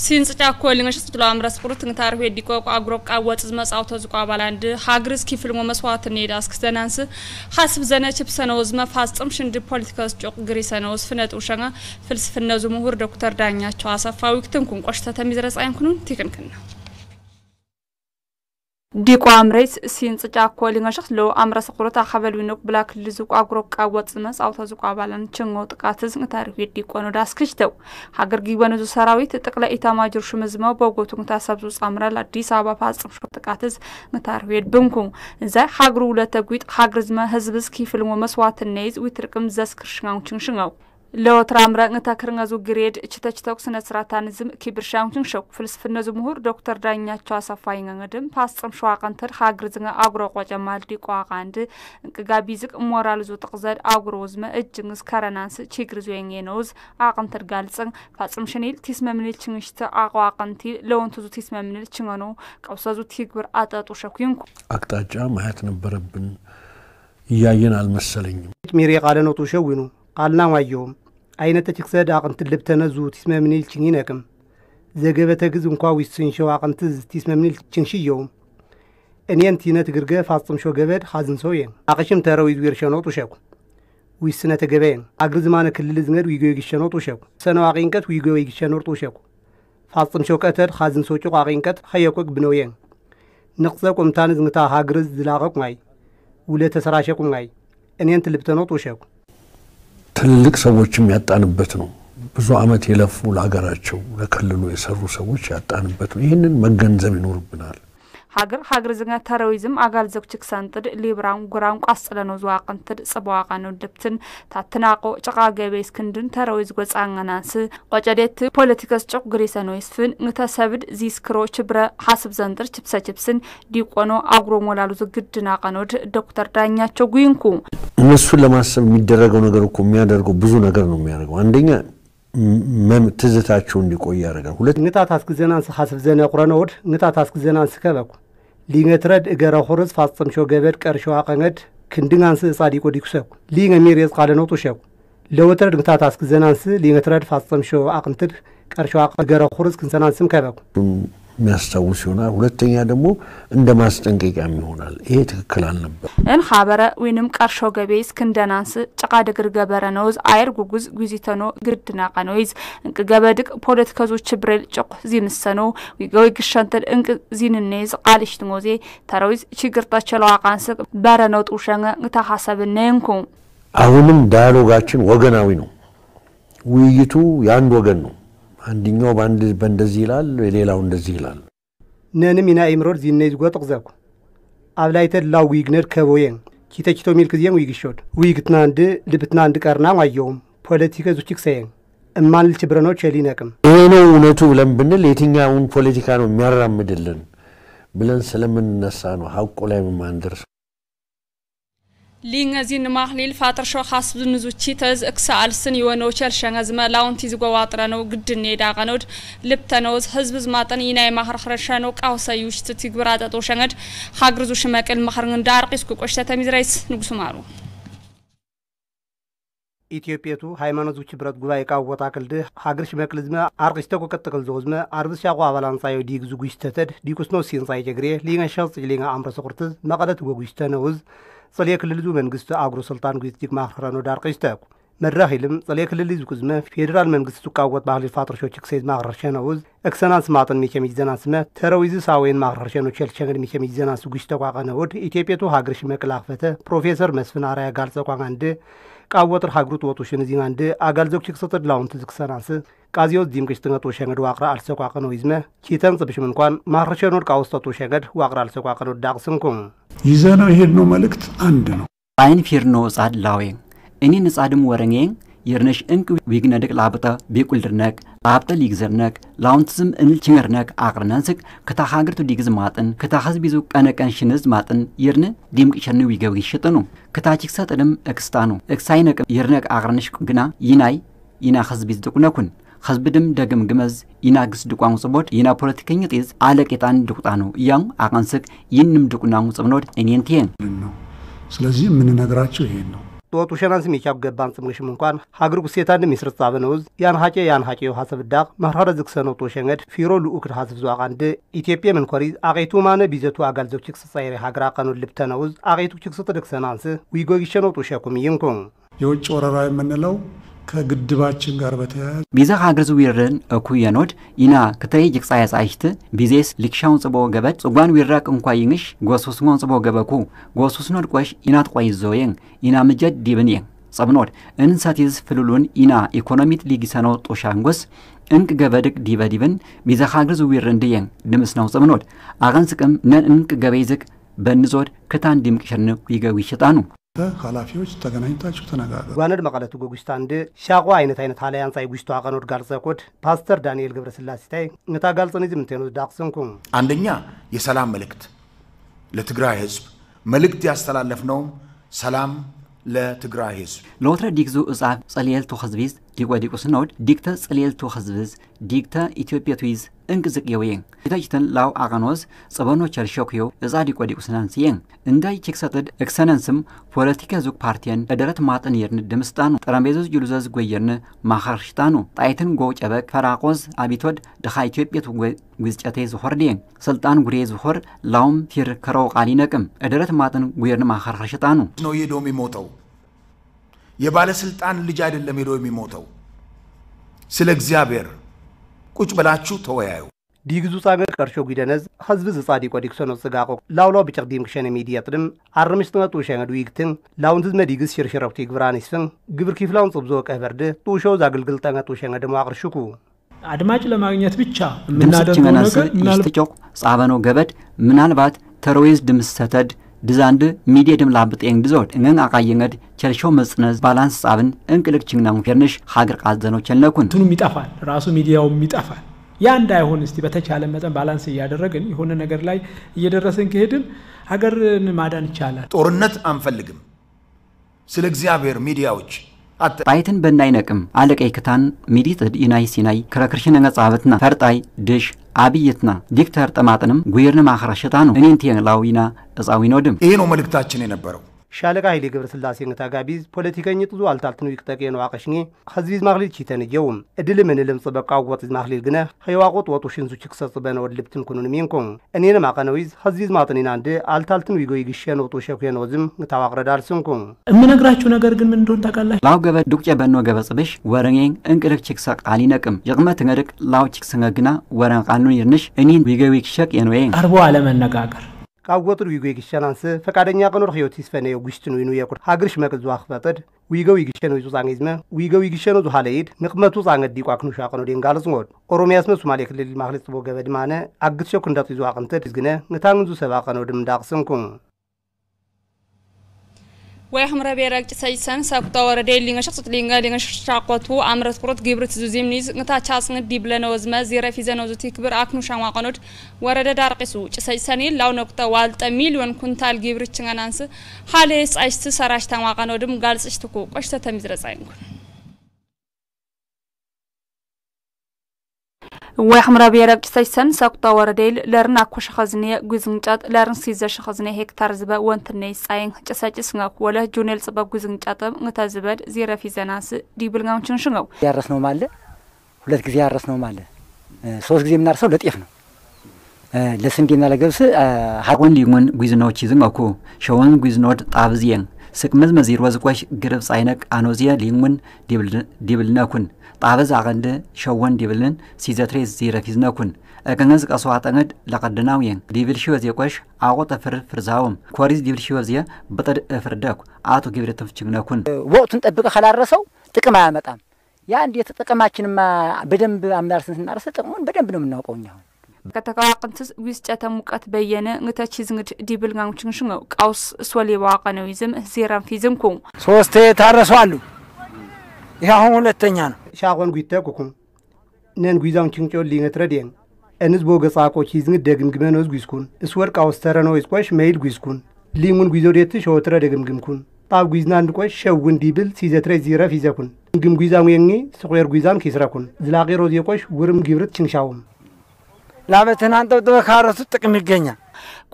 Since Chacoling Slam Rasput and Tarwe Dico Agrok what's most out of Qabaland, Hagris Kifilmomas water need asks the answer. Has Zenachipsanos, fast assumption the political joke Grisanos, Finet Ushanga, Fils Finazumur, Dr. Danya Chasa, Fawictum, Costa Tamizras Ankun, Tikankan. Dico Amres, since Chacoling a shalo, Amras Kurota Havelunok Black Lizuk Agrok what's most out of Qabalan, Chungot Catas and Tarwe Dico Daskisto. Hagar Giban Sarawit, Takla Itamajur Shumizmo, Bogo Tuntasabus Amrala, Disaba Pass of Shotakatas, Natarwe Bunkum. The Hagrula Taguit Hagrisma has this Kifilmomas water nays with Ricum Zaskrshan Chingshingo. Low tramra ngatakrngazu grade chitachtox nasratanism kibershaunting shock filsfinazumhur Dr. Danya Chasa Faingadem past some schwakanter Hagrizinga agro wajamaldi quagand Gabizik moral zutazad agrosma edgings caranans chigrizuengenos aganter galsang fatsam shanil tismamil chingista agwakanti loan to tismamil chingano kausazu tigwer atatushakunku Aktaja mahat nabarabin yayin al masaling Miri Galano to showinu. قالنا ويوم أين تتكسد عقنت اللبتنا زو تسمى من الشينينكم زجاجة تجزم قوي السنشوا عقنت تسمى من الشينشي يوم أني أنتينا تجرجة فاصم شو جبر خازن سوين عقشم تروي ويرشانات وشاو ويسنة تجبين عقل زمان كل الزنجر ويجوا يجشانات وشاو سنة عقينكت ويجوا يجشانات وشاو فاصم شو كتر خازن سوتشو عقينكت خيوكك بنوين نقصكم تاني زنتا هاجرز دلاغك معي ولا تسراشكم معي أني أنت اللبتنا وشاو ትልቅ ሰዎችም ያጣንበት ነው ብዙ አመት የለፉ ለሀገራቸው ለከልሉ የሰሩ ሰዎች ያጣንበት ነው ይሄንን መገንዘብ ይኖርብናል Hagar Zanga terrorism agal zokchik santed libram guram qaslan waqanted sabaqano debtin tatnaqo chaqagabe iskindun terrorism gosanganas qojadet politikas choq grisano isfin ngtasabd ziskro chibra hasib zandir chipsachipsin diqono agro molalu zgidna qanod Dr. Danyacho guinku እነሱን ለማሰብ የሚደረገው ነገር እኮ የሚያደርገው ብዙ ነገር ነው የሚያደርገው አንደኛ ትዝታቸው እንዲቆይ ያደርጋል ሁለት ንጣት አስከዘናንስ ሐስብ ዘና ቁራኖድ ንጣት አስከዘናንስ ከበኩ ሊንገትረድ እገራ ሆርስ ፋጽም ሾ ገበድ ቀርሾ አቀንገድ ክንድንጋንስ ጻዲቆ ዲኩሰኩ ሊንገሚሪስ ቃለኖቱ ሸኩ ለወትረድ ንጣት አስከዘናንስ ሊንገትረድ ፋጽም ሾ አቀንትድ ቀርሾ አቀገራ ሆርስ ክንሰናንስም ከበኩ የሚያስታውስ ይሆናል ሁለተኛ ደግሞ እንደማስጠንቀቂያም ይሆናል ይሄ ትክክል አልነበር ان خبره ወይንም ቀርሾ ገበይስ ክንደናንስ ጨቃ ደግር ገበረ ነውዝ አይር ጉጉዝ ጉዚተኖ ግድና ቀኖይዝ እንቅ ገበድቅ ፖለቲካዞች ብሬል ጨቅ ዚምሰኖ ወይገይ ግሻንተል እንቅ ዚንኔዝ ቃልሽት ሞዜ ተራዊዝ ችግርታቸው አቃንስ በረነው ጡሸንገ ተሐሰብነንኩ አሁንም ዳያሎጋችን ወገናዊ ነው ውይይቱ ያንድ ወገን ነው አንድኛው ባንድ በእንደዚህ ይላል ሌላው እንደዚህ ይላል ነንም ኢምሮር ዚነዝ ጎጥቅዘኩ አብላይተ ላው ይግነር ከቦየን ኪተችቶ ሚልክ ዚየን ይግሾድ ውይግትና አንድ ልብትና አንድ ቀርና ማየውም ፖለቲካ ዙችክ ሰየን እማን ልችብረኖ ቸሊነቅም ይሄ ነው እውነቱ ብለን ብንል የትኛውን ፖለቲካ ነው የሚያራምድልን ብለን ስለምንነሳ ነው ሐቁ ላይ ማንደርስ Lingazin mahlil fatar sho hasb nuzuchi taz exal sin yono chelshanga zma launti zgo watrano gdne daganod liptanos hizb zmatan inay mahar khrashano qawsa yushti tigrada to shangad hagruzu shmakel mahrngan darqisku qoshta mizrais nugsumaru ኢትዮጵያቱ ሃይማኖቶች ብረት ጉባኤ ቃወታ ከልደ ሀገር ሽመክልዝማ አርቅስተው ከተከል ዞዝማ አርብስ ያቋ ባላንሳዮ ዲግዙ ጉስተተድ ዲኩስኖ ሲንሳይ ጀግሬ ሊንጋሻው ጽሊንጋ አምረሰ ቁርት መቀለት ወጉስተነውዝ صلي كل ذو من قصة أجر سلطان قيتك ما خرانو دار قيستاك مرة صلي كل ذو كزمة فيدرال من قصة قوة بعض الفترة شو تكسيد ما خرشنا وز أكسنان سماطن ميكا ميزانا سمة ترويز ساوين ما خرشنا وشل شغل ميكا ميزانا سوقيستاك وعنا ود إثيوبيا تو هاجر شمك الأخفته بروفيسور مسفن عرايا قالساك وعنده قوة الحجروت وتوشين زين عنده أقل زوج تكسر لاون تزكسنانس كازيو ديم كشتنا توشينغد واقرا ألساك وعنا ويزمة كيتان سبش من قان ما خرشنا القاوستا توشينغد واقرا ألساك وعنا داقسنكم يزانو هيدنو ملكت عندنا عين فيرنو صاد لاوين إني نصادم ورنين يرنش إنك ويجندك لعبتا بيكل درناك لعبتا ليجزرناك لاونتزم إن التشنرناك آخرنانسك كتا حاجرتو ديجز ماتن كتا حزبيزو أنا كان شنز ماتن يرن ديمك شنو ويجوي شتنو كتا تكسات أدم إكستانو إكساينك يرناك آخرنش جنا ينا حزبيز دكناكن خزبدم دغم گمز يناغس دقوان صبوت ينا بوليتيكينيتيز علقيتان دقطانو يان አቃንስክ ይንም ድቁናሙ ጽብኖድ እኔንቲን ስለዚህ ምን ነገራቸው ይሄን ነው ጦጡ ሸናን ስሚቻው ገባን ጽምግሽም እንኳን ሀገር ጉሴታን ሚስርጻ በነውዝ ያን ሀጨው ሐሰብ ዳቅ ማህራረ ዝክሰነው ጦሸንገድ ፊሮ ልኡክድ ሐሰብ ዟቃንደ ኢትዮጵያ ምን ኮሪዝ አቀይቱ ማነ ቢዘቱ አጋል ዘውችክ ሰጻይሪ ሀገር አቀኑ ልብተነውዝ አቀይቱ ችክሰ ተደክሰናንስ ዊጎጊሸነው ጦሸኩም ይንኮን የውጭ ወረራ የምንለው ከግድባችን ጋር በተያያዘ ቢዛ ሀገር ዝዊርን እኩየኖድ ኢና ከተይ ጅቅጻያ ጻይሽት ቢዜስ ሊክሻውን ጽቦ ገበት ጽጓን ዊራቅ እንኳ ይንሽ ጎሱስን ጽቦ ገበኩ ጎሱስኖድ ቆሽ ኢናት ቆይ ዞየን ኢና መጀድ ዲብንየን ጸብኖድ እንሳቲዝ ፍሉሉን ኢና ኢኮኖሚት ሊግሰነው ጦሻንጎስ እንቅ ገበድቅ ዲበዲብን ቢዛ ሀገር ዝዊርን ድየን ድምስናው ጸብኖድ አጋንስቅም ነን እንቅ ገበይዝቅ በንዞድ ከታን ዲምቅሸን ይገው ይሽጣኑ ኃላፊዎች ተገናኝታችሁ ተነጋገሩ ጓነድ መቀለቱ ጎጉስታ እንደ ሻቋ አይነት ሀላያን ሳይ ጉስቱ አቀኖድ ጋልጸቆድ ፓስተር ዳንኤል ገብረስላሴ ታይ እንታ ጋልጸኒዝም እንተኑ ዳክሰንኩም አንደኛ የሰላም መልእክት ለትግራይ ህዝብ መልእክት ያስተላለፍነው ሰላም ለትግራይ ህዝብ ሎትረ ዲግዙ እጻፍ ጸሊል ተخዝቢዝ ዲቆዲቁስ ነውድ ዲክተ ጸሊል ተخዝቢዝ ዲክተ ኢትዮጵያ ትዊዝ እንግዝቅ የወየን ይታችተን ላው አቀኖዝ ጸበኖ ቸርሾክዮ እዛ ዲቆዲቁስ ናንሲየን እንዳይ ቺክሰተድ ኤክሰለንስም ፖለቲካ ዙቅ ፓርቲያን እደረት ማጠን የርን ደምስጣኑ ጠረምቤዞዝ ጁሉዘዝ ጎየርን ማኸርሽታኑ ጣይትን ጎጨበቅ ፈራቆዝ አቢቶድ ደኻ ኢትዮጵያ ጉዝጨቴ ዝሆርዲን ስልጣን ጉሬ ዝሆር ላውም ፊር ከረው ቃሊነቅም እደረት ማጠን ጉየርን ማኸርሽታኑ ነው የዶም ይሞተው የባለስልጣን ልጅ አይደለም የዶም ይሞተው ስለ እግዚአብሔር ቁጭ በላችሁ ተወያዩ ዲግዙ ጻገር ቀርሾ ጉደነዝ ህዝብ ዝጻዲ ቆዲክሶኖ ጽጋቆ ላውላው ቢጨርዲም ክሸነ ሚዲያ ጥድም አርምሽተና ጡሸንዱ ይግትን ላውንትዝ መዲግስ ሽርሽረብቲ ግብራኒስን ግብር ኪፍላውን ጽብዞ ቀበርደ ጡሾው ዛግልግል ጠና ጡሸንደ ማቅርሽኩ አድማጭ ለማግኘት ብቻ ምናደርገው ነገር ምናልባት ጻበኖ ገበድ ምናልባት ተሮይዝ ድምሰተድ ድዛንድ ሚዲያ ደም ላብጤን ድዞት እንገን አቃየንገድ ቸልሾ መጽነዝ ባላንስ ጻብን እንቅልቅ ችግናን ፈርነሽ ሀገር ቃዘኖ ቸልነኩን እንትኑ ይጣፋል ራሱ ሚዲያው ይጣፋል ያ እንዳይሆን እስቲ በተቻለ መጠን ባላንስ ያደረግን የሆነ ነገር ላይ እየደረሰን ከሄድን ሀገርን ማዳን ይቻላል ጦርነት አንፈልግም ስለ እግዚአብሔር ሚዲያዎች ባይትን በእናይነቅም አለቀይ ክታን ሚዲት ኢናይ ሲናይ ከረክርሽነ ነጻበትና ፈርጣይ ድሽ አብይትና ዲክተር ጠማጥንም ጉየርነ ማኸራሽታኑ እኔንቲያን ላዊና እጻዊኖድም ይሄ ነው መልእክታችን የነበረው ሻለቃ ኃይሌ ገብረስላሴ እንታጋቢዝ ፖለቲከኝት ዙ አልታልትኑ ይቅጠቅ ነው አቀሽኒ ህዝብ ማግሊት ይተነጀውም እድል ምን ልምጽ በቃው ወጥ ማግሊት ግነ ህይዋቆጥ ወጡሽን ዙ ችክሰጽ በነ ወልብትን ኩኑን ሚንኮን እኔንም አቀነውይዝ ህዝብ ማጥኒና እንደ አልታልትኑ ይጎይ ግሸኖ ጦሸኩ የነውዝም ታዋቅረዳል ስንኮን እምነግራችሁ ነገር ግን ምን እንደሆነ ታውቃላችሁ ላው ገበ ዱቅጨ በኖ ገበጽብሽ ወረኔን እንቅልክ ችክሰቅ አሊነቅም ይቅመት ngedቅ ላው ችክሰግና ወረን ቃሉን ይርንሽ እኔን ቢገዊ ክሸቅ የነወይን አርቦ አለመነጋገር ካወጥሩ ይጎይ ግሸናንስ ፈቃደኛ ቀኖር ህይወት ይስፈነ የጉሽትኑ ይኑ የቁር ሀገርሽ መቅዙ አኽፈጠድ ዊገው ይግሸኑ ይዙ ዛንግዝመ ዊገው ይግሸኑ ዙ ሀለይድ ንቅመቱ ዛንገድ ዲቋክኑ ሻቀኑ ዴንጋልስ ሞድ ኦሮሚያስ ነው ሶማሌ ክልል ማህለጽ ቦ ገበድ ማነ አግትሾክ እንዳት ይዙ አቅንተ ድዝግነ ንታንዙ ሰባቀኑ ድም ዳቅስንኩ ويحمر بيرك تسيسن سبتا وردي لينغ شخص لينغ شاقوتو امرت قرط غبرت زوزيمنيز نتا چاسن ديبلنا وزما زيره فيزن وزو تكبر اكنو شان قنود ورده دارقسو تسيسني لاو نقطه والت مليون كونتال غبرت چنانس حالس ايست سراشتان قنودم غالصشتكو قشته تمزرصاينكو ويحمر بيرك تسيسن سبتا وردي لرنا كوش خزنيه غزنچات لرن سيزه خزنيه هكتار زبا وانتني صاين چساچسنغ ولا جونيل صبا غزنچات نتازبد زيره فيزناس ديبلغام چنشنغو ያረስነው ማለ ሁለት ጊዜ ያረስነው ማለ ሶስት ጊዜ ምናርሰው ለጤፍ ነው ለስንዴና ለገብስ ሀቆን ሊሙን ጉዝኖች ይዝንጋኩ ሸወን ጉዝኖት ጣብዚየን ስቅመዝ መዚር ወዝቆሽ ግርብ ሳይነቅ አኖዚያ ሊሙን ዲብልናኩን ጣበዝ አቀንደ ሸወን ዲብልን ሲዘትሬዝ zireፊዝናኩን አገንዝ ቀሷጣንድ ለቀድናውየን ዲብል ሺወዝ የቆሽ አቆጠ ፍርዛውም ኮሪዝ ዲብል ሺወዝ በጠድ ፍርዳኩ አቶ ግብረተፍ ችግናኩን ወቅቱን ጠብቀ ካላረሰው ጥቅም አያመጣም ያ እንዴት ጥቅማችንማ በደንብ አምናርስን ስናርሰ ጥቅሙን በደንብ ነው የምናውቀውኛው ከተቃቅንትስ ዊስጨተ ሙቀት በየነ እንግታቺዝ እንግድ ዲብልጋም ችንሽንው ቃውስ ሶሊባ ቀነውይዝም ዚራን ፊዝምኩ ሶስት ታረሷሉ ያሁን ሁለተኛ ነው ሻቆን ጉይተኩኩም ነን ጉይዛውን ችንጮ ሊንግትረዴን እንዝ ቦገጻቆች ይዝንግ ደግምግመኖዝ ጉይስኩን እስወርቅ አውስተረኖ ይስቆሽ ሜይል ጉይስኩን ሊሙን ጉይዞዴት ሾትረ ደግምግምኩን ጣብ ጉይዝና እንድቆሽ ሸውን ዲብል ሲዘትረ ዚረፍ ይዘኩን ግም ጉይዛው የንጊ ስቆየር ጉይዛም ኪስረኩን ዝላቂሮ የቆሽ ውርም ግብርት ችንሻውም ላበተናንጠው ተካረሱ ጥቅም ይገኛል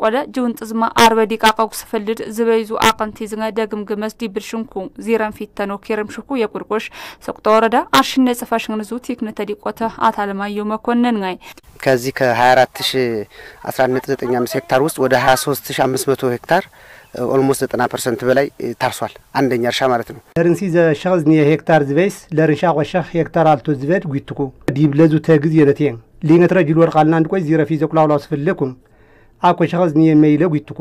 ቆለ ጁን ጥዝማ 40 ደቂቃ ክስፈልድ ዝበይዙ አቀንቲ ዝንጋ ደግም ግመስ ዲብልሽንኩ ዚራን ፊተኖ ኬርምሽኩ የቁርቆሽ ሰቁጣ ወረዳ አሽነ ጽፋሽን ዙ ቴክኒክ ተዲቆታ አታለማየው መኮንን ጋይ ከዚህ ከ24011.95 ሄክታር ውስጥ ወደ 23500 ሄክታር ኦልሞስት 90% በላይ ታርሷል። አንደኛ እርሻ ማለት ነው። ለርንሲ ዘሻዝኒ ሄክታር ዝበይስ ለርንሻ ቆሻህ ሄክታር አልቶ ዝበድ ጉይትኩ ዲብለዙ ተግዝ የለቴን ሊንግትረ ጅል ወርቃልና አንድ ቆይ ዚረፊ ዘቁላውላው ስፈልኩም አቆ ሻዝኒ የመይለ ጉይትኩ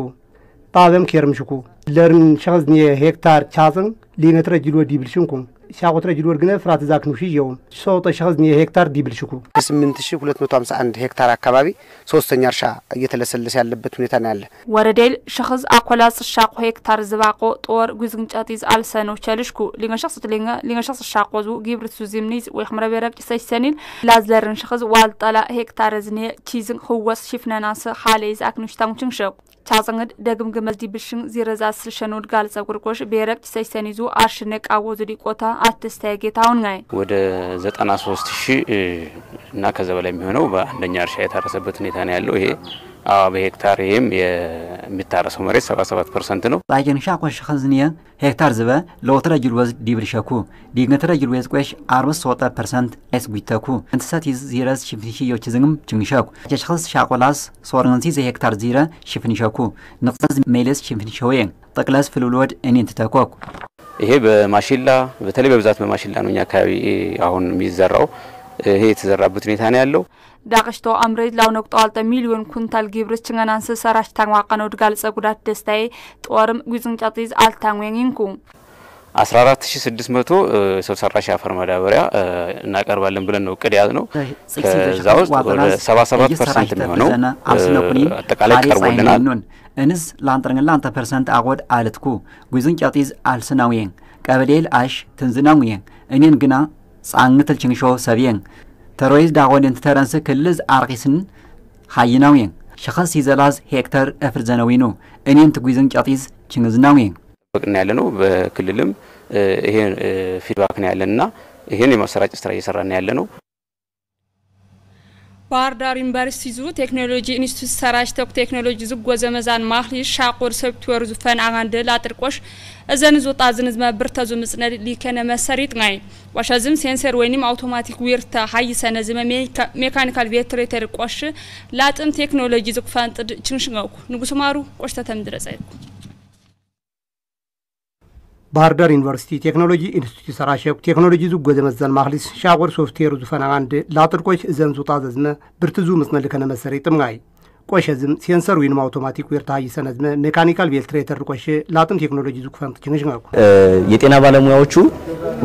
ጣበም ኬርምሽኩ ለርን ሻዝኒ ሄክታር ቻዝን ሊንግትረ ጅል ወዲብልሽንኩ ሻቆትረ ጅል ወርግነ ፍራት ዛክኑሽ ይው ሶጦ ሻዝኒ ሄክታር ዲብልሽኩ 8251 ሄክታር አካባቢ ሶስተኛ እርሻ እየተለሰለሰ ያለበት ሁኔታ ነው ያለ ወረዴል ሸخص አቆላጽ ሻቆ ሄክታር ዝባቆ ጦር ጉዝግንጫቲዝ አልሰነው ቸልሽኩ ሊንገሸخص ሻቆዙ ጊብርቱ ዚምኒዝ ወይ خمره በረቅ ሰይሰኒል ላዝለርን ሸخص ዋልጣላ ሄክታር ዝኔ ቺዝን ህወስ ሽፍነናስ ሐሌዝ አክኑሽ ታንችን ሸቅ ቻጽንግ ደግም ግመዝ ዲብሽን ዚረዛ ስልሸኖድ ጋልጻ ቁርቆሽ በረቅ ሰይሰኒዙ አርሽነቅ አወዙ ዲቆታ አትስተያጌታውን ጋይ ወደ 93000 እና ከዛ በላይ የሚሆነው በአንደኛ እርሻ የታረሰበት ሁኔታ ነው ያለው ይሄ በሄክታር ይሄም የሚታረሰው መሬት 77% ነው ታይጀን ሻቆሽ ኸዝኒያ ሄክታር ዝበ ለወትረ ጅልወዝ ዲብልሸኩ ዲግነትረ ጅልወዝ ቆሽ 43% አይስጉይተኩ እንተሳት ዚረዝ ሽፍንሽዮች ዝግም ጭንሻኩ ጀሽኸስ ሻቆላስ ሶርንሲ ሄክታር ዚረ ሽፍንሸኩ ንቅዝ ሜለስ ሽፍንሸወን ጠቅላስ ፍልውልወድ እኔን ተተኮኩ ይሄ በማሽላ በተለይ በብዛት በማሽላ ነው አካባቢ አሁን የሚዘራው ይሄ የተዘራበት ሁኔታ ነው ያለው ዳቅሽቶ አምሬት ላው ነቅጣልተ ሚሊዮን ኩንታል ግብርስ ችንጋናንስ ሰራሽ ታንዋቀነው ድጋልጸ ጉዳት ደስታዬ ጦርም ጉዝንጫቲዝ አልታንዌንኩ 14600 ሰው ሰራሽ አፈር ማዳበሪያ እናቀርባለን ብለን ነው ቅድ ያዝነው ከዛው ወደ 77% ነው አጠቃላይ ቀርቦልናል እንስ ላንጥርንላ 1% አቆድ አለትኩ ጉዝንጫቲዝ አልስናውየን ቀበሌል አሽ ትንዝናውየን እኔን ግና ጻንግትል ችንሾ ሰብየን ተሮይዝ ዳቆን ተረንስ ክልዝ አርቂስን ሃይናውየን ሸخص ይዘላዝ ሄክታር አፍርዘናዊኑ እኔን ትጉዝንጫቲዝ ችንዝናውየን በቅና ያለነው በክልልም ይሄ ፊድባክ ነው ያለና ይሄን የማሰራጨት ስራ እየሰራን ያለነው ባህርዳር ዩኒቨርሲቲ ዙ ቴክኖሎጂ ኢንስቲትዩት ሰራሽ ቴክኖሎጂ ዝጎዘ መዛን ማህሊ ሻቆር ሶፍትዌር ዙፈን አጋንደል አጥርቆሽ እዘን ዞጣ ዝንዝመ ብርተዙ ምጽነድ ሊከነ መሰሪት ጋይ ዋሻዝም ሴንሰር ወይንም አውቶማቲክ ዊርታ ሃይሰነ ዝመ ሜካኒካል ቬትሬተር ቆሽ ላጥም ቴክኖሎጂ ዝክፋን ጥድ ችንሽንጋው ንጉስ ማሩ ቆሽተ ተምድረጻይ ባህርዳር ዩኒቨርሲቲ ቴክኖሎጂ ኢንስቲትዩት ሰራሽ ቴክኖሎጂ ዝጎዘ መዛን ማህሊስ ሻቆር ሶፍትዌር ዙፈን አጋንደ ላጥርቆሽ እዘን ዞጣ ዝዝመ ብርተዙ ምጽነድ ሊከነ መሰሪትም ጋይ ቆሸዝም ሴንሰር ወይንም አውቶማቲክ ዌርታ ይሰነዝመ ሜካኒካል ቬልትሬተር ቆሽ ላጥም ቴክኖሎጂ ዙክፈንት ችንሽንጋው የጤና ባለሙያዎቹ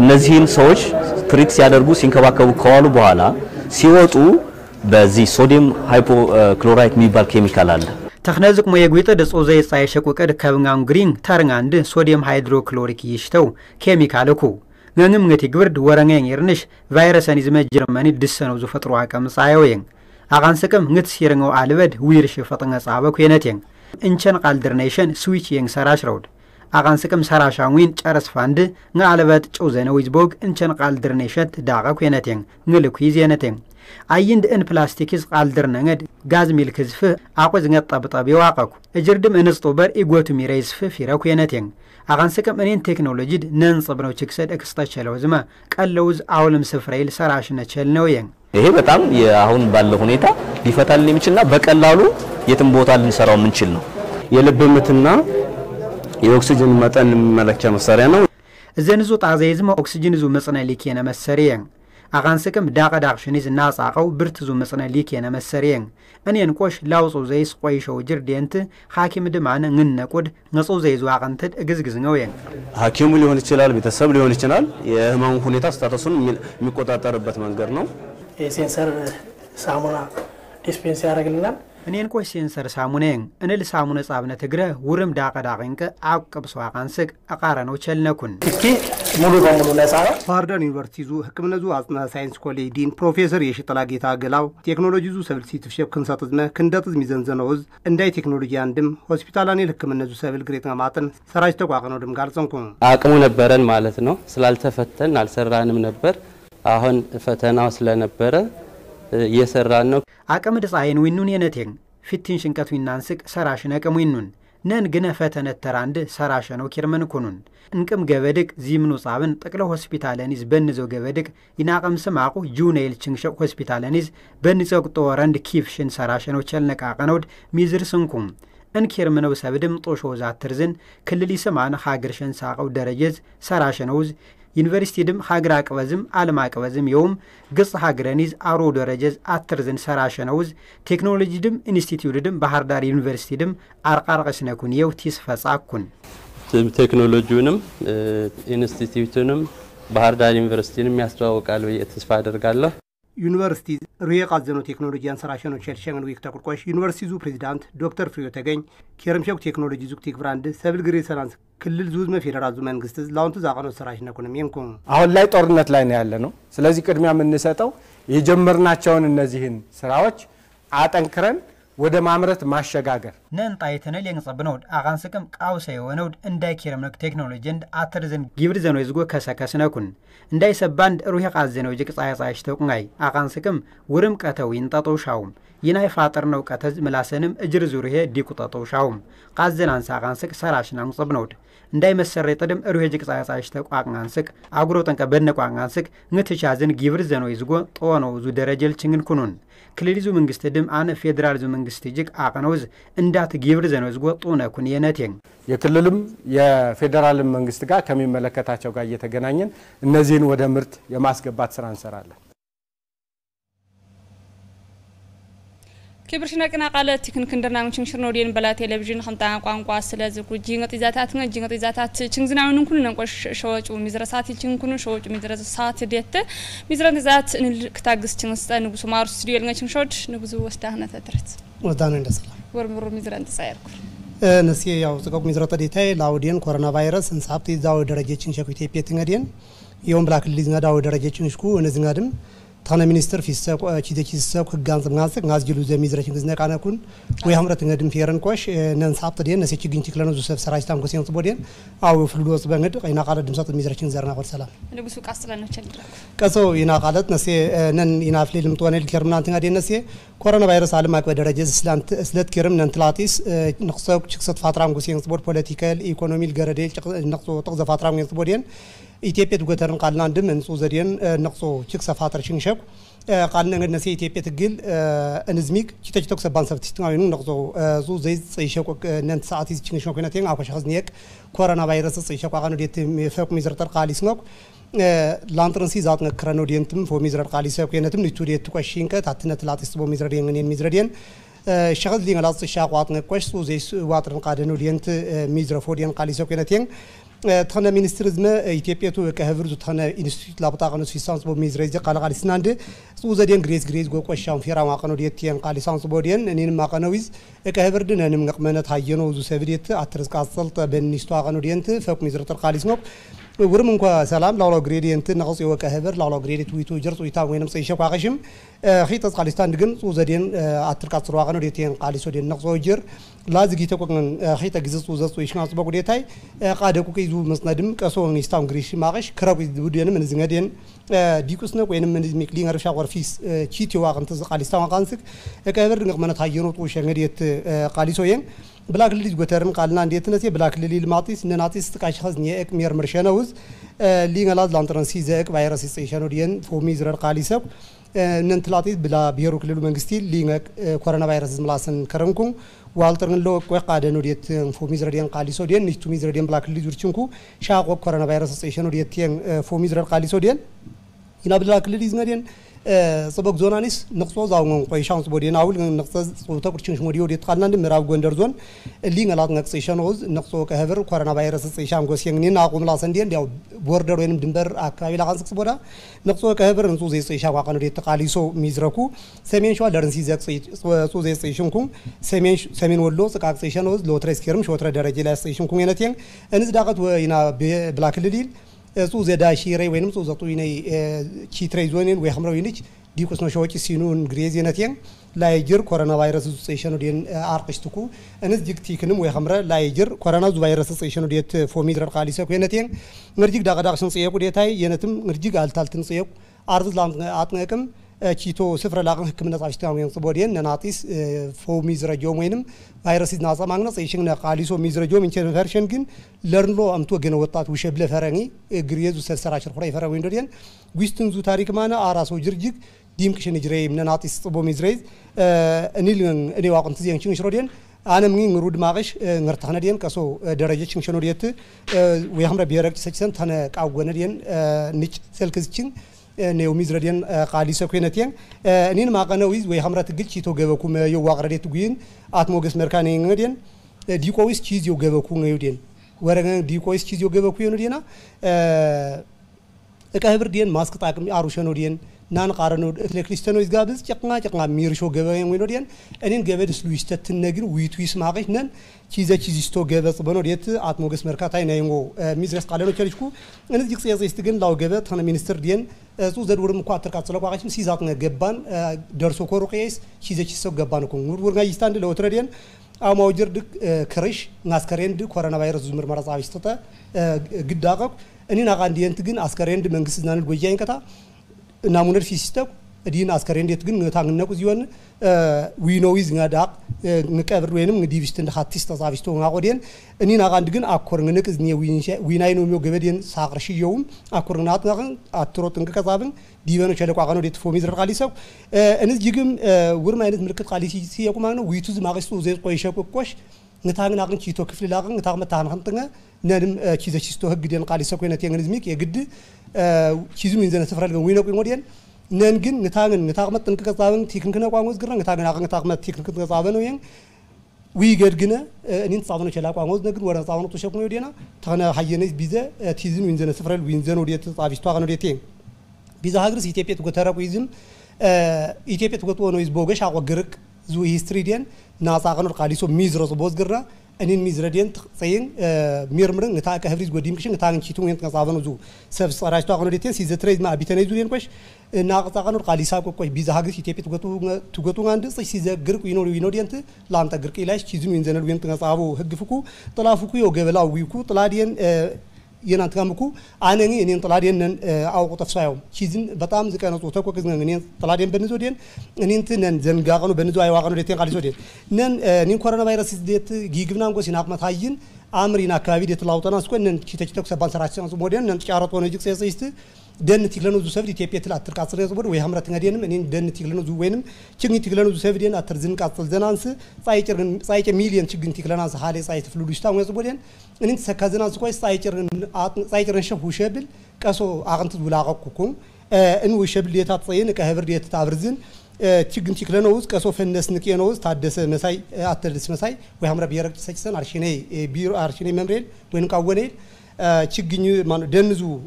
እነዚህን ሰዎች ትሪት ሲያደርጉ ሲንከባከቡ ከዋሉ በኋላ ሲወጡ በዚህ ሶዲየም ሃይፖክሎራይት የሚባል ኬሚካል አለ ተክነዝቅ ሞየጉይተ ደጾዘ የጻየሸቁ ቀድ ከብንጋን ግሪን ተርንጋንድ ሶዲየም ሃይድሮክሎሪክ ይሽተው ኬሚካልኩ ነንም ngati ግብርድ ወረንገን ይርንሽ ቫይረስን ይዝመጅርመኒ ድሰነው ዙፈጥሩ አቀም ጻየውየን አጋንሰቀም ngት ሲረንገው አልበድ ዊርሽ ፈጥንጋ ጻበኩ የነቴን እንቸን ቃልድርኔሽን ስዊች የን ሰራሽ ሮድ አጋንሰቀም ሰራሻዊን ጨረስ ፋንድ ngአልበድ ጮዘነው ይዝቦግ እንቸን ቃልድርኔሽት ዳቀኩ የነቴን ngልኩ ይዘነቴን አይንድ እን ፕላስቲክስ ቃልድርነንገድ ጋዝ ሚልክዝፍ አቆዝ ngጣብጣብ ይዋቀኩ እጅርድም እንስጦበር ኢጎቱ ሚሬስፍ ፊረኩ የነቴን አጋንሰቀም እኔን ቴክኖሎጂ ነንጽብነው ችክሰድ ኤክስታቸለው ዝማ ቀለውዝ አውልም ስፍራይል ሰራሽነ ቸልነው የን ይሄ በጣም አሁን ባለው ሁኔታ ሊፈታልን የሚችልና በቀላሉ የትም ቦታ ልንሰራው ምንችል ነው የልብ ምትና የኦክሲጅን መጠን መለኪያ መሳሪያ ነው ዘንዙ ጣዘይዝማ ኦክሲጅን ዙ መጽነ ሊከነ መሰሪየን አጋንሰቀም ዳቀዳቅሽኒዝ ናጻቀው ብርትዙ መጽነ ሊከነ መሰሪየን እኔን ቆሽ ላውጾ ዘይስ ቆይሾው ጅርዴንት ሐኪም ድማነ እንነቁድ ነጾ ዘይዙ አቀንተድ እግዝግዝነው የን ሐኪሙ ሊሆን ይችላል ቤተሰብ ሊሆን ይችላል የህመሙ ሁኔታ ስታተሱን የሚቆጣጠርበት መንገድ ነው የሴንሰር ሳሙና ዲስፔንስ ያደርግልናል እኔን ቆሽ ሴንሰር ሳሙናን እንል ሳሙና ጻብነ ትግረ ውርም ዳቀዳቀንከ አቅብሶ አቃንስቅ አቃረነው ቸልነኩን እስኪ ሙሉ በሙሉ ነፃ ባህርዳር ዩኒቨርሲቲ ዙ ህክምናዙ አጽና ሳይንስ ኮሌጅ ዲን ፕሮፌሰር የሽጥላ ጌታ ገላው ቴክኖሎጂ ዙ ሰብል ሲትፍሸብ ክንሰጥዝመ ክንደጥዝ ሚዘንዘነውዝ እንዳይ ቴክኖሎጂ አንድም ሆስፒታላኔ ህክምናዙ ሰብል ግሬት ማማጠን ሰራጅ ተቋቀነው ድም ጋልጸንኩ አቅሙ ነበረን ማለት ነው ስላልተፈተን አልሰራንም ነበር አሁን ፈተናው ስለነበረ እየሰራን ነው አቅም ድጻይን ዊኑን የነቴን ፊትን ሽንቀቱ ይናንስቅ ሰራሽ ነቀሙይኑን ነን ግነ ፈተነት ተራንድ ሰራሽ ነው ኪርመን ኩኑን እንቅም ገበድቅ ዚምኑ ጻብን ጠቅለ ሆስፒታለኒዝ በንዘው ገበድቅ ይናቀም ስማቁ ጁኔል ችንሸቅ ሆስፒታለኒዝ በንዘው ጦረንድ ኪፍሽን ሰራሽ ነው ቸልነቃቀነውድ ሚዝር ስንኩም እንኪር ምነው ሰብድም ጦሾ ዛትርዝን ክልል ይስማን ሀገርሽን ሳቀው ደረጀዝ ሰራሽ ነውዝ ዩኒቨርሲቲ ድም ሀገር አቅበዝም ዓለም አቅበዝም የውም ግጽ ሀገረኒዝ አሮ ደረጀዝ አትርዝን ሰራሽ ነውዝ ቴክኖሎጂ ድም ኢንስቲትዩት ድም ባህር ዳር ዩኒቨርሲቲ ድም አርቃርቀስ ነኩን የው ቲስፈጻኩን ቴክኖሎጂውንም ኢንስቲትዩቱንም ባህር ዳር ዩኒቨርሲቲንም ያስተዋውቃል ወይ ተስፋ አደርጋለሁ ዩኒቨርሲቲ ሩየ ቃዘኖ ቴክኖሎጂ አንሰራሸኖ ቸልሸን ዊክ ተቁርቆሽ ዩኒቨርሲቲ ዙ ፕሬዝዳንት ዶክተር ፍሬው ተገኝ ኬርምሸክ ቴክኖሎጂ ዙ ቲክ ብራንድ ሰብል ግሬ ሰላንስ ክልል ዙዝ መፌደራል ዙ መንግስት ላውንቱ ዛቀኖ ሰራሽ ነኩንም የንኩም አሁን ላይ ጦርነት ላይ ነው ያለ ነው ስለዚህ ቅድሚያ የምንሰጠው የጀመርናቸውን እነዚህን ስራዎች አጠንክረን ወደ ማምረት ማሸጋገር ነን ጣይተነ ለንጸብነውድ አጋንስከም ቃውሰ የሆነውድ እንዳይ ኬርምነክ ቴክኖሎጂ እንድ አትርዘን ጊብር ዘኖ ይዝጎ ከሰከስነኩን እንዳይ ሰባንድ ሩህ ቃዘነው ጅቅ ጻያጻሽ ተቁንጋይ አጋንስከም ውርም ቀተው ይንጣጦሻውም ይናይ ፋጠር ነው ቀተዝ ምላሰንም እጅር ዙሪሄ ዲቁጣጦሻውም ቃዘን አንሳ አጋንስክ ሰራሽና ንጸብነውድ እንዳይ መሰረ ተደም ሩህ ጅቅ ጻያጻሽ ተቋቅናንስክ አጉሮ ጠንቀ በነቋቅናንስክ ንትቻዝን ጊብር ዘኖ ይዝጎ ጦኖ ዙ ደረጀል ችግን ኩኑን ክልሊዙ መንግስት ድም አነ ፌደራል ዙ መንግስት ጅቅ አቀነውዝ እንዳት ጊብር ዘኖ ይዝጎ ጦነ ኩን የነቴን የክልልም የፌደራል መንግስት ጋር ከሚመለከታቸው ጋር እየተገናኘን እነዚህን ወደ ምርት የማስገባት ስራ እንሰራለን كبرشنا كنا قالت كندرنا نشنشر نودين بلا تلفزيون خمتا ቋንቋ ስለዚህ ጂንገት ይዛታት ነው ጂንገት ይዛታት ችንግዝናውን እንኩን ነንቆሽ ሸወጩ ሚዝረሳት ይችንኩን ሸወጩ ሚዝረሳት ደተ ሚዝረን ዛት ንክታግስ ችንስተ ንጉሱ ማሩስ ስቱዲዮ ለኛችን ሾድ ንጉሱ ወስዳህና ተድረት ወዳነ እንደሰላ ወርምሩ ሚዝረን ተሳይርኩ ነሲ ያው ጽቆቅ ሚዝረተ ዲታይ ላውዲን ኮሮና ቫይረስ እንሳብቲ ዛው ደረጃችን ሸኩ ኢትዮጵያ ትንገዲን የውን ብላክ ሊዝና ዳው ደረጃችን ሽኩ እነዚህጋድም ታና ሚኒስተር ፊሰቆ ቺደቺሰቆ ጋንጽ ጋንጽ ጋዝጅሉ ዘሚዝረችን ግዝነቃነኩን ወይ ሀምረት እንገድም ፌረን ቆሽ ነን ሳብት ዲን ነሲ ችግኝ ቲክለኑ ዙሰብ ሰራጅታም ኮሴን ጽቦዲን አው ፍልዶስ በንግድ ቀይና ቃለ ድምሰት ሚዝረችን ዘርና ቆል ሰላም ንጉሱ ቃስለን ነው ቸልድራ ቀሶ ይና ቃለት ነሲ ነን ይናፍሌ ልምጥወነል ከርምናን ትንጋዲ ነሲ ኮሮና ቫይረስ ዓለም አቀፍ ደረጃ ስለት ከርም ነን ትላቲስ ንቅሰቅ ችክሰት ፋትራም ኮሴን ጽቦድ ፖለቲካል ኢኮኖሚል ገረዴል ንቅሶ ጥቅዘ ፋትራም ጽቦዲን ኢትዮጵያ ትጎተርን ቃልና አንድም እንጹ ዘዴን ንቅሶ ችክ ሰፋተር ሽንሸብ ቃልና እንግዲህ ኢትዮጵያ ትግል እንዝሚክ ቺተቺቶክ ሰባን ሰፍቲስቲናዊኑ ንቅሶ ዙ ዘይት ጽይሸቆ ነን ሰዓት ይዝ ችንሽኖ ከነቴን አቆሽ ኸዝኒየቅ ኮሮና ቫይረስ ጽይሸቆ አቀኑ ዴት ፈቅ ሚዝርጠር ቃሊስ ነው ላንትረንሲ ዛት ነክረኖ ዴንትም ፎ ሚዝረር ቃሊስ ከነትም ንቱ ዴት ቆሽንከ ታትነት ላጥስ ቦ ሚዝረር የነን ሚዝረዴን ሸኸዝ ሊንጋ ላጽ ሻቋት ነቆሽ ሱ ዘይስ ዋጥርን ቃደኖ ዴንት ሚዝረፎ ዴን ቃሊስ ከነቴን ተነ ሚኒስትር ዝመ ኢትዮጵያ ቱ ከህብር ዙ ተነ ኢንስቲትዩት ላብጣቀኑ ሲሳንስ ቦ ሚዝረጅ ቃል ስናንድ ሱ ዘዴን ግሬዝ ጎቆሻም ፌራ ማቀኑ ዴቲን ቃል ሳንስ ቦዲን እኔን ማቀነዊዝ ከህብር ድነንም ነቅመነት ሃየኖ ዙ ሰብዴት አትርስ ቃሰልጠ በኒስቱ አቀኑ ዴንት ፈቅ ሚዝረተር ቃሊስ ነው ወርም እንኳ ሰላም ላውላው ግሬዲየንት ነቅጽ የወቀ ህብር ላውላው ግሬዲየንት ዊቱ ጀርጽ ዊታ ወይንም ጽይሸ ቋቀሽም ኺተስ ቃሊስታን ድግን ጹ ዘዴን አትርቃት ጽሩ አቀኑ ዴቲን ቃሊሶ ዴን ነቅጾ ጅር ላዝጊ ተቆቅን ኺተ ግዝጽ ዘጽ ይሽናጽ በጉዴታይ ቃደቁ ከይዙ መስነድም ቀሶ ኒስታውን ግሪሽ ማቀሽ ክረብ ቡዲንም እንዝንገዴን ዲቁስ ነው ወይንም እንዝሚክ ሊንገርሻ ወርፊስ ቺቲው አቀንተ ቃሊስታን አቃንስክ ከህብር ንቅመነት ሃየኖ ጡ ሸንገዴት ቃሊሶየን ብላክ ሊዝ ጎተርም ቃልና እንዴት ነሲ ብላክ ሊል ማጢስ ነናጢስ ጥቃሽ ኸዝኒ የቅ ሚር ምርሸነውዝ ሊንገላዝ ላንትረንሲ ዘቅ ቫይረስ ይጽይሸኖ ዲን ፎሚዝረር ቃሊሰብ ነንትላጢስ ብላ ብሔሩ ክልሉ መንግስቲ ሊንገ ኮሮና ቫይረስ ዝምላስን ከረንኩ ዋልተርን ሎ ቆቃደ ነው ዲት ፎሚዝረር ዲን ቃሊሶ ዲን ንቱ ሚዝረር ዲን ብላክ ሊዝ ውርችንኩ ሻቆ ኮሮና ቫይረስ ይጽይሸኖ ዲት ፎሚዝረር ቃሊሶ ዲን ይና ብላክ ሊዝ ነዲን ጽበቅ ዞናኒስ ንቅጾ ዛውን ቆይሻንስ ቦዲና አውል ንቅጾ ተቁርችንሽ ሞዲዮ ዲት ቃልና እንደ ምዕራብ ጎንደር ዞን ሊንገላት ነቅጽይሸኖዝ ንቅጾ ከህብር ኮሮና ቫይረስ ጽይሻን ጎስየኝኒና አቁምላ ሰንዴን ያው ቦርደር ወይንም ድንበር አካባቢ ላቃንስክስ ቦዳ ንቅጾ ከህብር እንጹ ዘይጽይሻ ቋቀኑ ዲት ቃሊሶ ሚዝረኩ ሰሜን ሸዋ ደርንሲ ዘቅጽይ ጹ ዘይጽይሽንኩ ሰሜን ወሎ ጽቃቅ ጽይሸኖዝ ሎትሬስ ከርም ሾትረ ደረጃ ላይ ጽይሽንኩ የነቴን እንዝ ዳቀት ወይና ብላክ ሊል ጹ ዘዳ ሺሬ ወይንም ጹ ዘጡ ይኔ ቺትሬ ዞኔን ወይ ሐምራው ይንች ዲቁስ ነው ሾጪ ሲኑን ግሬዚነቴን ላይጅር ኮሮና ቫይረስ ጽይሸኖ ዲን አርቅሽትኩ እንዝ ዲክቲክንም ወይ ሐምራ ላይጅር ኮሮና ዙ ቫይረስ ጽይሸኖ ዲት ፎሚድረር ቃሊሰ ከነቴን ምርጂግ ዳቀዳቅሽን ጽየቁ ዴታይ የነትም ምርጂግ አልታልትን ጽየቁ አርዝ ላም አጥነቅም ቺቶ ስፍረ ላቅን ህክምና ጻፍስታው የንጽቦዲን ነናጢስ ፎ ሚዝረጆም ወይንም ቫይረስ ይናጻ ማግነጽ ይሽግና ቃሊሶ ሚዝረጆም ኢንፌክሽን ግን ለርንሎ አምቶ ገነ ወጣት ውሸብለ ፈረኒ ግሪየዙ ሰሰራችር ኹራ ይፈራ ወንዶዲን ጉስትን ዙ ታሪክ ማና አራሶ ጅርጅግ ዲምክሽን ጅሬይ ነናጢስ ጽቦ ሚዝረይዝ እኔ ዋቅንት ዚንችን ሽሮዲን أنا منين نرود معش نرتاحنا ديان كسو درجة شنو ديت ويهمر بيرك سكسن ثنا كأوجنا ديان نيج سلكسين نيوميز رديان قالي سكينة ديان نين ما كنا ويز ويهمر تقول شيء توجهكم يو واقرة تقولين أتموجس مركاني عندين ديكويس شيء يوجهكم عندين ورعنا ديكويس شيء يوجهكم عندينا كهبر ديان ماسك تاكم أروشانو ديان نان قارنو الكريستيانو إزجابز جقنا ميرشو جبهة وينوديان أنين جبهة سلويستة النجر ويتويس معاش نان چیزی جبهة صبانو ديت آتموجس مرکاتای نیمو میزرس قالنو چالشکو أنا دیگه سیاسی استگن لاو جبهة ثنا مینستر ديان سوز ضروري مقاطر كاتسلو قاعش مسيزاتنا جبان درسو كورو قياس چیزی جبانو كون ورغا يستان دلو ترديان أو موجود كرش ناسكرين دو كورونا فيروس زمر مرض عويستة قداقك أني ناقانديان تجن عسكرين دو منقص نان الوجاين كتا نامونر في سيستم دين عسكرين دي تجن نتاعن نكوز يوان وينويز نادق نكبر وينم نديفستن خاتيس تزاويستو ناقودين أني ناقانديان أكورن نكز نيا ويناينو ميو جبدين ساقرشي يوم أكورن نات ناقن أتروت نكذابن ديوانو شلو قاعدنو ديت فوميز رقاليسو أنس جيجم ورما أنس مركز قاليسي سياكو مانو ويتوز ماقستو زيت قويشة كوش نتاعن ناقن شيتو كفل لاقن نتاعن متاعن خنتنا نرم چیزا چیستو هق گدیان قالیسا کوی نتیان نزمیک یه گد چیزو میزنه سفرال گوینو کوی مودیان ننگن نتاعن مت تنک کتابن تیکن کنه قاموز گرن نتاعن ناقن نتاعن مت تیکن کنه کتابن وین ويجرجنا نين صابون شلا قاموز نقول ورا صابون توشك مودينا ثانا حينيز بيزا تيزن وينزن سفرال وينزن وديت صافيستو قانو ديتين بيزا هاجرس إثيوبيا تقطرا كويزم إثيوبيا تقطوا نويز بوجش عقو جرك زو هيستريديان ناس عقنو قاليسو ميزرس بوز جرا أنين ميزردين تقصين ميرمرن نتاعك هفريز قديم كشين نتاعن شيتون ينتقل صابون زو سبس راجتو عقنو ديتين سيزتريز ما بيتناي زودين كوش ناقص عقنو قاليسا كوش بيزا هاجرس إثيوبيا تقطوا عند سيزا جرك وينو ديانت لانتا جرك إلاش تيزن وينزن وينتقل صابو هجفكو طلع فكو يوجبلا ويكو طلع ديان ينانتقامكو أنا إني طلع ديان أو قطفسايوم تيزن بتام زكاة نصوصا كو كذا إني طلع ديان بنزو ديان إني نن زنجاقنو بنزو أي واقنو ديتين قاليسو ديان نن كورونا فيروس ديت جيجبنام كو سيناق متهاجين أمرينا كافي ديت لاوتنا سكو نن كيتشتوك سبان سراتشان سموديان نن تشارات ونجيك سياسيست دن تيجلانو زو سفدي تيبيت لا تركاسر يزبر ويهمرت نادينم إني دن تيجلانو زو وينم تشجني تيجلانو زو سفديان أترزن كاتل زنانس سايتر مليون تشجن تيجلانس حالي سايت فلودشتاو يزبريان إني سكازنانس كويس سايتر نشوف وشابل كاسو أغنت ولاقة كوكم إنه وشابل ديت هتصين كهفر ديت تعبرزن تيجن تيجلانوز كاسو فنس نكيانوز تعدس مساي أترس مساي ويهمر بيرك سكسن أرشيني بيرو أرشيني ممرين وين كاوني تشجني مان دنزو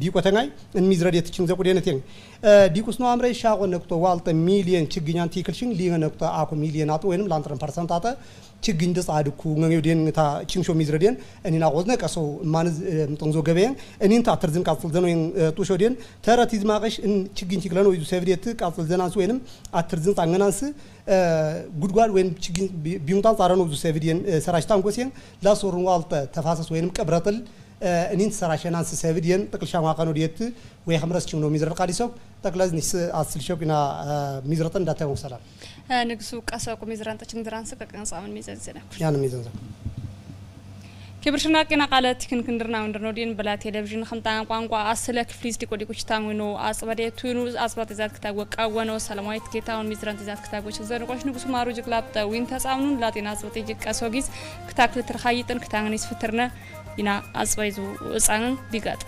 ديكو تناي الميزرادية تشين زكو دينا تين ديكوس نو أمري شاقو نكتو والت مليون تشجنيان تيكلشين لينا نكتو أكو مليون أتو وينم لانترن برسنت أتا تشجن دس عادكو نعيو دين تا تشين شو ميزرادين أني ناقوزنا كاسو مانز تنزو جبين أني تا ترزم كاسل زنوين توشو دين ترى تيز ماقش إن تشجن تيكلانو يدو سفريت كاسل زنانس وينم أترزم تانغنانس غودغار وين تشجن بيونتان تارانو يدو سفريين سراشتان كوسين لا سورن والت تفاسس وينم كبرتل أنين سراشنان سفريين تكل شامعانو ديت ويهمرس تشونو ميزر قاريسو تكلاز نيس أصل شو كنا ميزرتن داتا وسلام نقصو كاسوكو ميزران تشين درانسك كان صامن ميزان زنا يعني ميزان كبرشنا كنا قالت كندرنا وندرنودين بلا تلفزيون خمتان قانقوا أصلك فليس ديكو تانوينو أصبادي توينو أصبات ذات كتاب وكأوانو سلامات كتاون ميزران ذات كتاب وشزارو قاش نقصو مارو جكلاب وين تساونون لاتين أصباتي جك أسوغيز كتاك لترخايتن كتاغنيس فترنا ينا أصبايزو أسعن ديقات